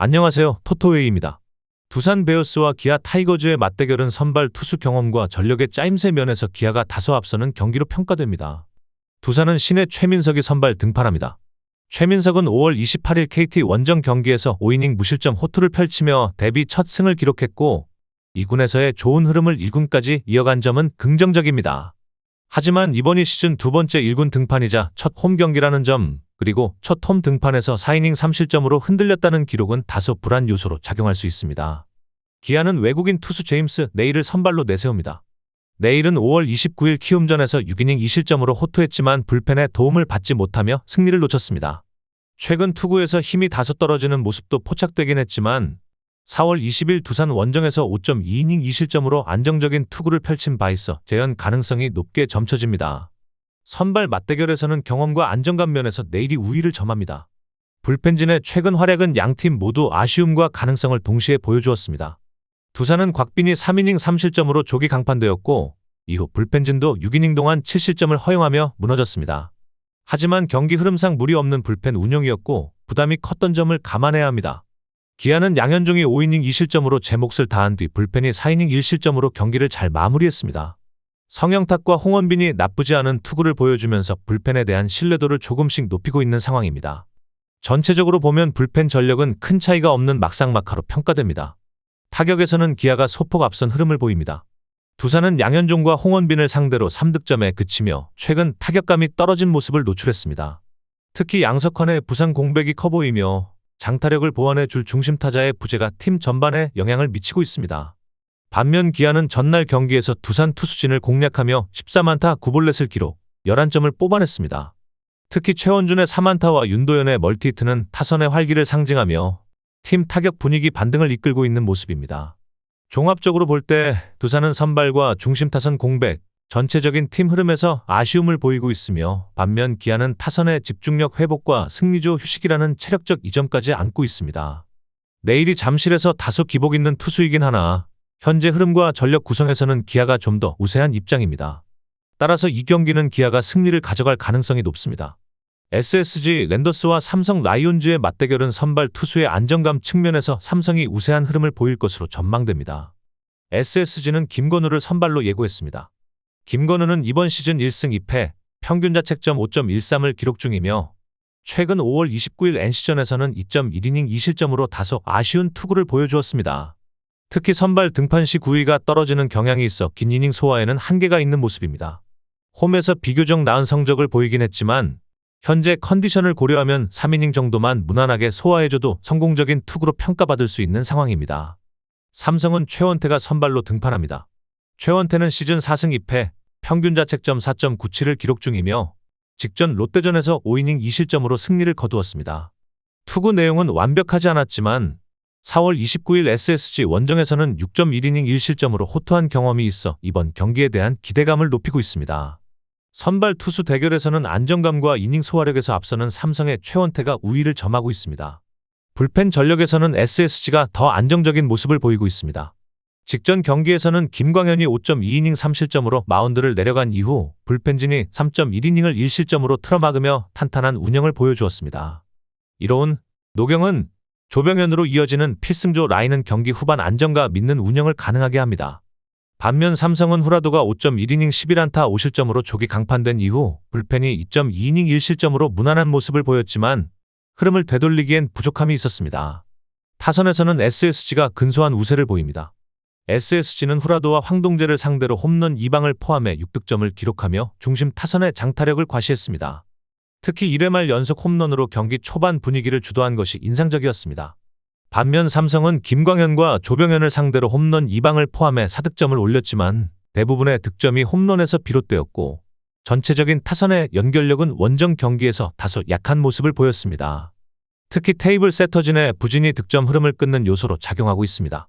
안녕하세요. 토토웨이입니다. 두산 베어스와 기아 타이거즈의 맞대결은 선발 투수 경험과 전력의 짜임새 면에서 기아가 다소 앞서는 경기로 평가됩니다. 두산은 신의 최민석이 선발 등판합니다. 최민석은 5월 28일 KT 원정 경기에서 5이닝 무실점 호투를 펼치며 데뷔 첫 승을 기록했고 2군에서의 좋은 흐름을 1군까지 이어간 점은 긍정적입니다. 하지만 이번이 시즌 두 번째 1군 등판이자 첫 홈 경기라는 점, 그리고 첫 홈 등판에서 4이닝 3실점으로 흔들렸다는 기록은 다소 불안 요소로 작용할 수 있습니다. 기아는 외국인 투수 제임스 네일을 선발로 내세웁니다. 네일은 5월 29일 키움전에서 6이닝 2실점으로 호투했지만 불펜의 도움을 받지 못하며 승리를 놓쳤습니다. 최근 투구에서 힘이 다소 떨어지는 모습도 포착되긴 했지만 4월 20일 두산 원정에서 5.2이닝 2실점으로 안정적인 투구를 펼친 바 있어 재현 가능성이 높게 점쳐집니다. 선발 맞대결에서는 경험과 안정감 면에서 네일이 우위를 점합니다. 불펜진의 최근 활약은 양팀 모두 아쉬움과 가능성을 동시에 보여주었습니다. 두산은 곽빈이 3이닝 3실점으로 조기 강판되었고 이후 불펜진도 6이닝 동안 7실점을 허용하며 무너졌습니다. 하지만 경기 흐름상 무리 없는 불펜 운영이었고 부담이 컸던 점을 감안해야 합니다. 기아는 양현종이 5이닝 2실점으로 제 몫을 다한 뒤 불펜이 4이닝 1실점으로 경기를 잘 마무리했습니다. 성영탁과 홍원빈이 나쁘지 않은 투구를 보여주면서 불펜에 대한 신뢰도를 조금씩 높이고 있는 상황입니다. 전체적으로 보면 불펜 전력은 큰 차이가 없는 막상막하로 평가됩니다. 타격에서는 기아가 소폭 앞선 흐름을 보입니다. 두산은 양현종과 홍원빈을 상대로 3득점에 그치며 최근 타격감이 떨어진 모습을 노출했습니다. 특히 양석환의 부상 공백이 커 보이며 장타력을 보완해 줄 중심 타자의 부재가 팀 전반에 영향을 미치고 있습니다. 반면 기아는 전날 경기에서 두산 투수진을 공략하며 14만타 9볼넷을 기록, 11점을 뽑아냈습니다. 특히 최원준의 3안타와 윤도현의 멀티히트는 타선의 활기를 상징하며 팀 타격 분위기 반등을 이끌고 있는 모습입니다. 종합적으로 볼 때 두산은 선발과 중심 타선 공백, 전체적인 팀 흐름에서 아쉬움을 보이고 있으며 반면 기아는 타선의 집중력 회복과 승리조 휴식이라는 체력적 이점까지 안고 있습니다. 내일이 잠실에서 다소 기복 있는 투수이긴 하나 현재 흐름과 전력 구성에서는 기아가 좀 더 우세한 입장입니다. 따라서 이 경기는 기아가 승리를 가져갈 가능성이 높습니다. SSG 랜더스와 삼성 라이온즈의 맞대결은 선발 투수의 안정감 측면에서 삼성이 우세한 흐름을 보일 것으로 전망됩니다. SSG는 김건우를 선발로 예고했습니다. 김건우는 이번 시즌 1승 2패, 평균 자책점 5.13을 기록 중이며 최근 5월 29일 NC전에서는 2.1이닝 2실점으로 다소 아쉬운 투구를 보여주었습니다. 특히 선발 등판 시 구위가 떨어지는 경향이 있어 긴 이닝 소화에는 한계가 있는 모습입니다. 홈에서 비교적 나은 성적을 보이긴 했지만 현재 컨디션을 고려하면 3이닝 정도만 무난하게 소화해줘도 성공적인 투구로 평가받을 수 있는 상황입니다. 삼성은 최원태가 선발로 등판합니다. 최원태는 시즌 4승 2패, 평균 자책점 4.97을 기록 중이며 직전 롯데전에서 5이닝 2실점으로 승리를 거두었습니다. 투구 내용은 완벽하지 않았지만 4월 29일 SSG 원정에서는 6.1이닝 1실점으로 호투한 경험이 있어 이번 경기에 대한 기대감을 높이고 있습니다. 선발 투수 대결에서는 안정감과 이닝 소화력에서 앞서는 삼성의 최원태가 우위를 점하고 있습니다. 불펜 전력에서는 SSG가 더 안정적인 모습을 보이고 있습니다. 직전 경기에서는 김광현이 5.2이닝 3실점으로 마운드를 내려간 이후 불펜진이 3.1이닝을 1실점으로 틀어막으며 탄탄한 운영을 보여주었습니다. 이로운 노경은 조병현으로 이어지는 필승조 라인은 경기 후반 안정과 믿는 운영을 가능하게 합니다. 반면 삼성은 후라도가 5.1이닝 11안타 5실점으로 조기 강판된 이후 불펜이 2.2이닝 1실점으로 무난한 모습을 보였지만 흐름을 되돌리기엔 부족함이 있었습니다. 타선에서는 SSG가 근소한 우세를 보입니다. SSG는 후라도와 황동재를 상대로 홈런 2방을 포함해 6득점을 기록하며 중심 타선의 장타력을 과시했습니다. 특히 1회 말 연속 홈런으로 경기 초반 분위기를 주도한 것이 인상적이었습니다. 반면 삼성은 김광현과 조병현을 상대로 홈런 2방을 포함해 4득점을 올렸지만 대부분의 득점이 홈런에서 비롯되었고 전체적인 타선의 연결력은 원정 경기에서 다소 약한 모습을 보였습니다. 특히 테이블 세터진의 부진이 득점 흐름을 끊는 요소로 작용하고 있습니다.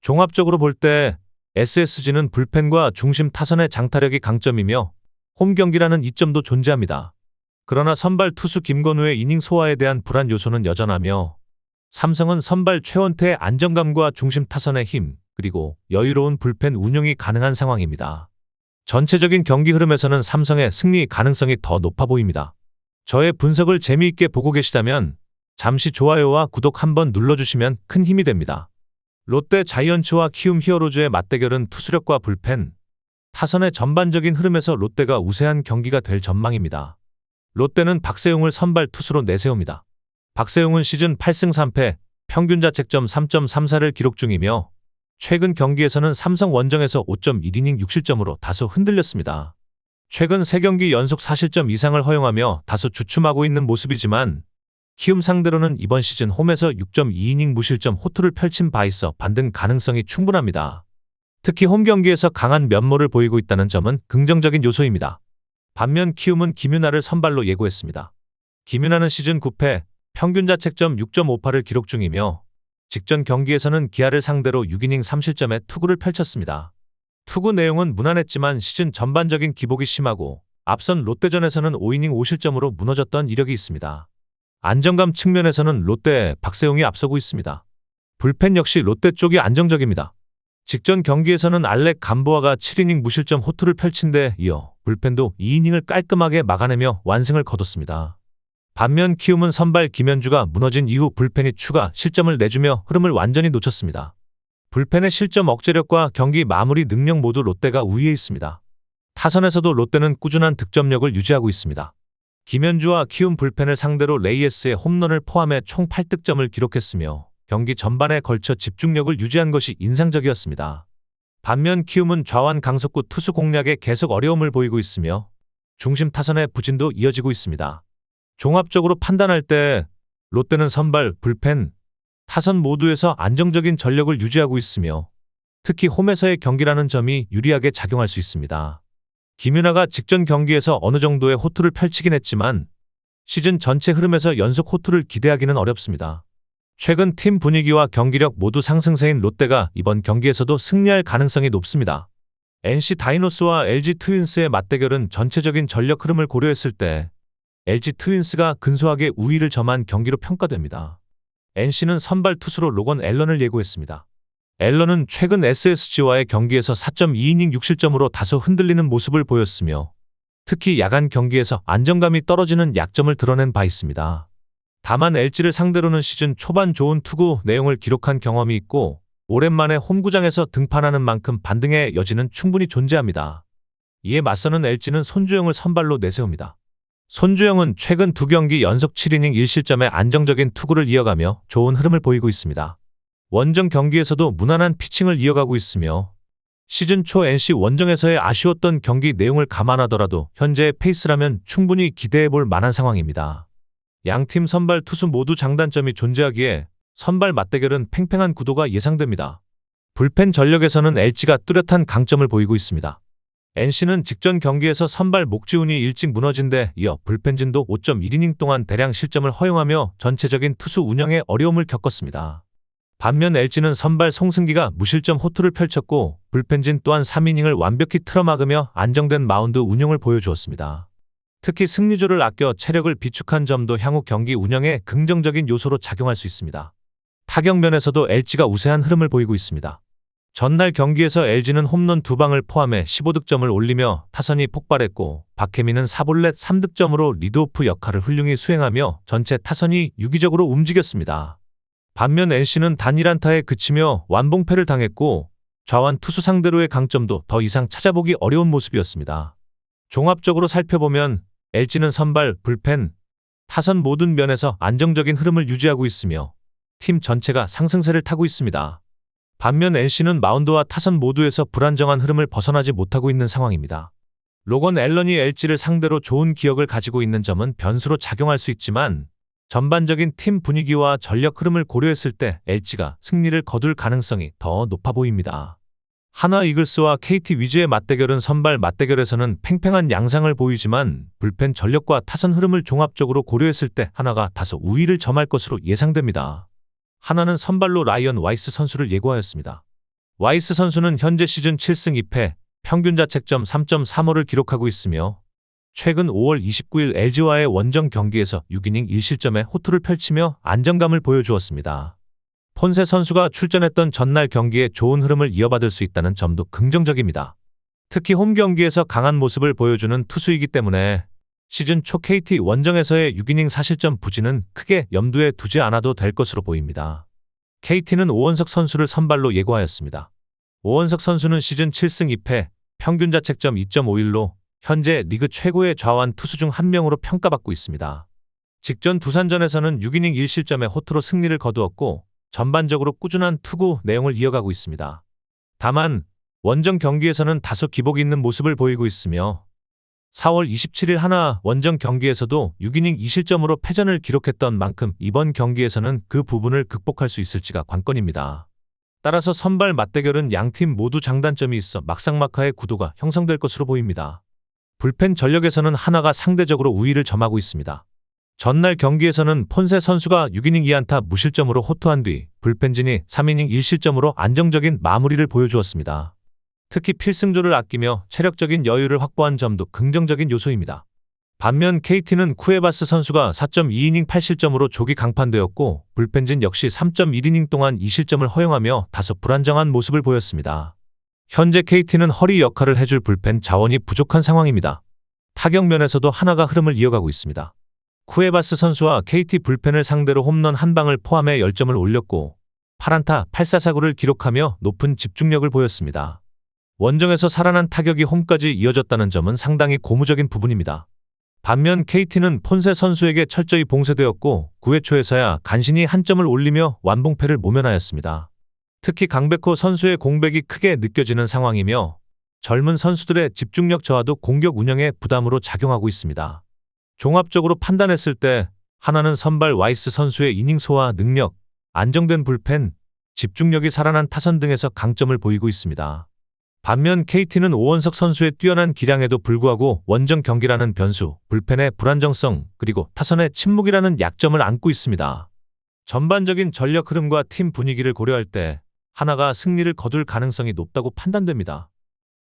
종합적으로 볼 때 SSG는 불펜과 중심 타선의 장타력이 강점이며 홈 경기라는 이점도 존재합니다. 그러나 선발 투수 김건우의 이닝 소화에 대한 불안 요소는 여전하며 삼성은 선발 최원태의 안정감과 중심 타선의 힘, 그리고 여유로운 불펜 운용이 가능한 상황입니다. 전체적인 경기 흐름에서는 삼성의 승리 가능성이 더 높아 보입니다. 저의 분석을 재미있게 보고 계시다면 잠시 좋아요와 구독 한번 눌러주시면 큰 힘이 됩니다. 롯데 자이언츠와 키움 히어로즈의 맞대결은 투수력과 불펜, 타선의 전반적인 흐름에서 롯데가 우세한 경기가 될 전망입니다. 롯데는 박세웅을 선발 투수로 내세웁니다. 박세웅은 시즌 8승 3패, 평균 자책점 3.34를 기록 중이며 최근 경기에서는 삼성 원정에서 5.1이닝 6실점으로 다소 흔들렸습니다. 최근 3경기 연속 4실점 이상을 허용하며 다소 주춤하고 있는 모습이지만 키움 상대로는 이번 시즌 홈에서 6.2이닝 무실점 호투를 펼친 바 있어 반등 가능성이 충분합니다. 특히 홈 경기에서 강한 면모를 보이고 있다는 점은 긍정적인 요소입니다. 반면 키움은 김윤아를 선발로 예고했습니다. 김윤아는 시즌 9패, 평균 자책점 6.58을 기록 중이며 직전 경기에서는 기아를 상대로 6이닝 3실점의 투구를 펼쳤습니다. 투구 내용은 무난했지만 시즌 전반적인 기복이 심하고 앞선 롯데전에서는 5이닝 5실점으로 무너졌던 이력이 있습니다. 안정감 측면에서는 롯데 박세웅이 앞서고 있습니다. 불펜 역시 롯데 쪽이 안정적입니다. 직전 경기에서는 알렉 감보아가 7이닝 무실점 호투를 펼친 데 이어 불펜도 2이닝을 깔끔하게 막아내며 완승을 거뒀습니다. 반면 키움은 선발 김현주가 무너진 이후 불펜이 추가 실점을 내주며 흐름을 완전히 놓쳤습니다. 불펜의 실점 억제력과 경기 마무리 능력 모두 롯데가 우위에 있습니다. 타선에서도 롯데는 꾸준한 득점력을 유지하고 있습니다. 김현주와 키움 불펜을 상대로 레이에스의 홈런을 포함해 총 8득점을 기록했으며 경기 전반에 걸쳐 집중력을 유지한 것이 인상적이었습니다. 반면 키움은 좌완 강석구 투수 공략에 계속 어려움을 보이고 있으며 중심 타선의 부진도 이어지고 있습니다. 종합적으로 판단할 때 롯데는 선발, 불펜, 타선 모두에서 안정적인 전력을 유지하고 있으며 특히 홈에서의 경기라는 점이 유리하게 작용할 수 있습니다. 김윤아가 직전 경기에서 어느 정도의 호투를 펼치긴 했지만 시즌 전체 흐름에서 연속 호투를 기대하기는 어렵습니다. 최근 팀 분위기와 경기력 모두 상승세인 롯데가 이번 경기에서도 승리할 가능성이 높습니다. NC 다이노스와 LG 트윈스의 맞대결은 전체적인 전력 흐름을 고려했을 때 LG 트윈스가 근소하게 우위를 점한 경기로 평가됩니다. NC는 선발 투수로 로건 앨런을 예고했습니다. 앨런은 최근 SSG와의 경기에서 4.2이닝 6실점으로 다소 흔들리는 모습을 보였으며 특히 야간 경기에서 안정감이 떨어지는 약점을 드러낸 바 있습니다. 다만 LG를 상대로는 시즌 초반 좋은 투구 내용을 기록한 경험이 있고 오랜만에 홈구장에서 등판하는 만큼 반등의 여지는 충분히 존재합니다. 이에 맞서는 LG는 손주영을 선발로 내세웁니다. 손주영은 최근 2경기 연속 7이닝 1실점의 안정적인 투구를 이어가며 좋은 흐름을 보이고 있습니다. 원정 경기에서도 무난한 피칭을 이어가고 있으며 시즌 초 NC 원정에서의 아쉬웠던 경기 내용을 감안하더라도 현재의 페이스라면 충분히 기대해볼 만한 상황입니다. 양팀 선발 투수 모두 장단점이 존재하기에 선발 맞대결은 팽팽한 구도가 예상됩니다. 불펜 전력에서는 LG가 뚜렷한 강점을 보이고 있습니다. NC는 직전 경기에서 선발 목지훈이 일찍 무너진 데 이어 불펜진도 5.1이닝 동안 대량 실점을 허용하며 전체적인 투수 운영에 어려움을 겪었습니다. 반면 LG는 선발 송승기가 무실점 호투를 펼쳤고 불펜진 또한 3이닝을 완벽히 틀어막으며 안정된 마운드 운용을 보여주었습니다. 특히 승리조를 아껴 체력을 비축한 점도 향후 경기 운영에 긍정적인 요소로 작용할 수 있습니다. 타격 면에서도 LG가 우세한 흐름을 보이고 있습니다. 전날 경기에서 LG는 홈런 2방을 포함해 15득점을 올리며 타선이 폭발했고 박혜민은 4볼넷 3득점으로 리드오프 역할을 훌륭히 수행하며 전체 타선이 유기적으로 움직였습니다. 반면 NC는 단일안타에 그치며 완봉패를 당했고 좌완 투수 상대로의 강점도 더 이상 찾아보기 어려운 모습이었습니다. 종합적으로 살펴보면 LG는 선발, 불펜, 타선 모든 면에서 안정적인 흐름을 유지하고 있으며 팀 전체가 상승세를 타고 있습니다. 반면 NC는 마운드와 타선 모두에서 불안정한 흐름을 벗어나지 못하고 있는 상황입니다. 로건 앨런이 LG를 상대로 좋은 기억을 가지고 있는 점은 변수로 작용할 수 있지만 전반적인 팀 분위기와 전력 흐름을 고려했을 때 LG가 승리를 거둘 가능성이 더 높아 보입니다. 하나 이글스와 KT 위즈의 맞대결은 선발 맞대결에서는 팽팽한 양상을 보이지만 불펜 전력과 타선 흐름을 종합적으로 고려했을 때 하나가 다소 우위를 점할 것으로 예상됩니다. 하나는 선발로 라이언 와이스 선수를 예고하였습니다. 와이스 선수는 현재 시즌 7승 2패, 평균 자책점 3.35를 기록하고 있으며 최근 5월 29일 LG와의 원정 경기에서 6이닝 1실점의 호투를 펼치며 안정감을 보여주었습니다. 폰세 선수가 출전했던 전날 경기에 좋은 흐름을 이어받을 수 있다는 점도 긍정적입니다. 특히 홈 경기에서 강한 모습을 보여주는 투수이기 때문에 시즌 초 KT 원정에서의 6이닝 사실점 부진은 크게 염두에 두지 않아도 될 것으로 보입니다. KT는 오원석 선수를 선발로 예고하였습니다. 오원석 선수는 시즌 7승 2패, 평균 자책점 2.51로 현재 리그 최고의 좌완 투수 중 한 명으로 평가받고 있습니다. 직전 두산전에서는 6이닝 1실점의 호투로 승리를 거두었고 전반적으로 꾸준한 투구 내용을 이어가고 있습니다. 다만 원정 경기에서는 다소 기복이 있는 모습을 보이고 있으며 4월 27일 하나 원정 경기에서도 6이닝 2실점으로 패전을 기록했던 만큼 이번 경기에서는 그 부분을 극복할 수 있을지가 관건입니다. 따라서 선발 맞대결은 양팀 모두 장단점이 있어 막상막하의 구도가 형성될 것으로 보입니다. 불펜 전력에서는 하나가 상대적으로 우위를 점하고 있습니다. 전날 경기에서는 폰세 선수가 6이닝 2안타 무실점으로 호투한 뒤 불펜진이 3이닝 1실점으로 안정적인 마무리를 보여주었습니다. 특히 필승조를 아끼며 체력적인 여유를 확보한 점도 긍정적인 요소입니다. 반면 KT는 쿠에바스 선수가 4.2이닝 8실점으로 조기 강판되었고 불펜진 역시 3.1이닝 동안 2실점을 허용하며 다소 불안정한 모습을 보였습니다. 현재 KT는 허리 역할을 해줄 불펜 자원이 부족한 상황입니다. 타격 면에서도 하나가 흐름을 이어가고 있습니다. 쿠에바스 선수와 KT 불펜을 상대로 홈런 한 방을 포함해 10점을 올렸고 8안타 8사사구를 기록하며 높은 집중력을 보였습니다. 원정에서 살아난 타격이 홈까지 이어졌다는 점은 상당히 고무적인 부분입니다. 반면 KT는 폰세 선수에게 철저히 봉쇄되었고 9회 초에서야 간신히 한 점을 올리며 완봉패를 모면하였습니다. 특히 강백호 선수의 공백이 크게 느껴지는 상황이며 젊은 선수들의 집중력 저하도 공격 운영에 부담으로 작용하고 있습니다. 종합적으로 판단했을 때 하나는 선발 와이스 선수의 이닝 소화 능력, 안정된 불펜, 집중력이 살아난 타선 등에서 강점을 보이고 있습니다. 반면 KT는 오원석 선수의 뛰어난 기량에도 불구하고 원정 경기라는 변수, 불펜의 불안정성, 그리고 타선의 침묵이라는 약점을 안고 있습니다. 전반적인 전력 흐름과 팀 분위기를 고려할 때 하나가 승리를 거둘 가능성이 높다고 판단됩니다.